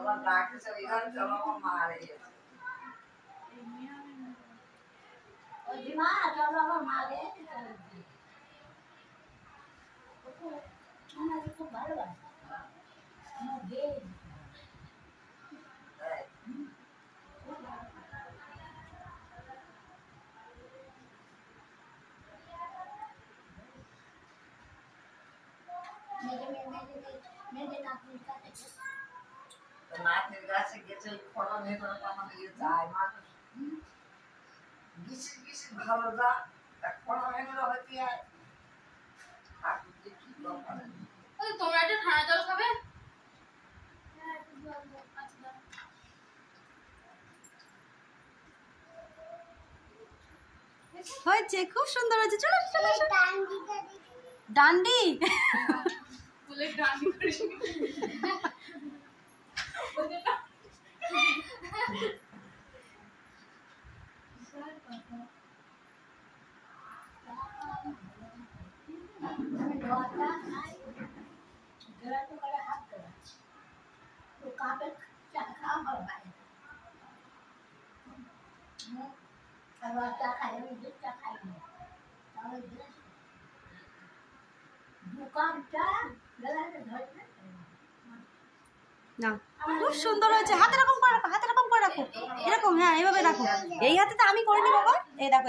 তোমার ডাকে চলে গেল চলো মারে ওই দিমা চলো আমার মারে আমার খুব ভালো লাগে আমার গে मेरे नातनिर गाছে গেছে ফটো নিয়ে করে পামানে গিয়ে যায় মানুষ গিসি গিসি ভালো যা এক ফটো নিয়ে হইতে আর আপনি কি বলেন ওই তোমরা একটা ঠান্ডা জল খাবে হয়েছে খুব সুন্দর হয়েছে চলো চলো ডান্ডি বলে ডান্ডি করে না খুব সুন্দর হয়েছে হাতে এরকম করে রাখো এরকম হ্যাঁ এইভাবে রাখো এই হাতে তো আমি করে নিব বাবা এই দেখো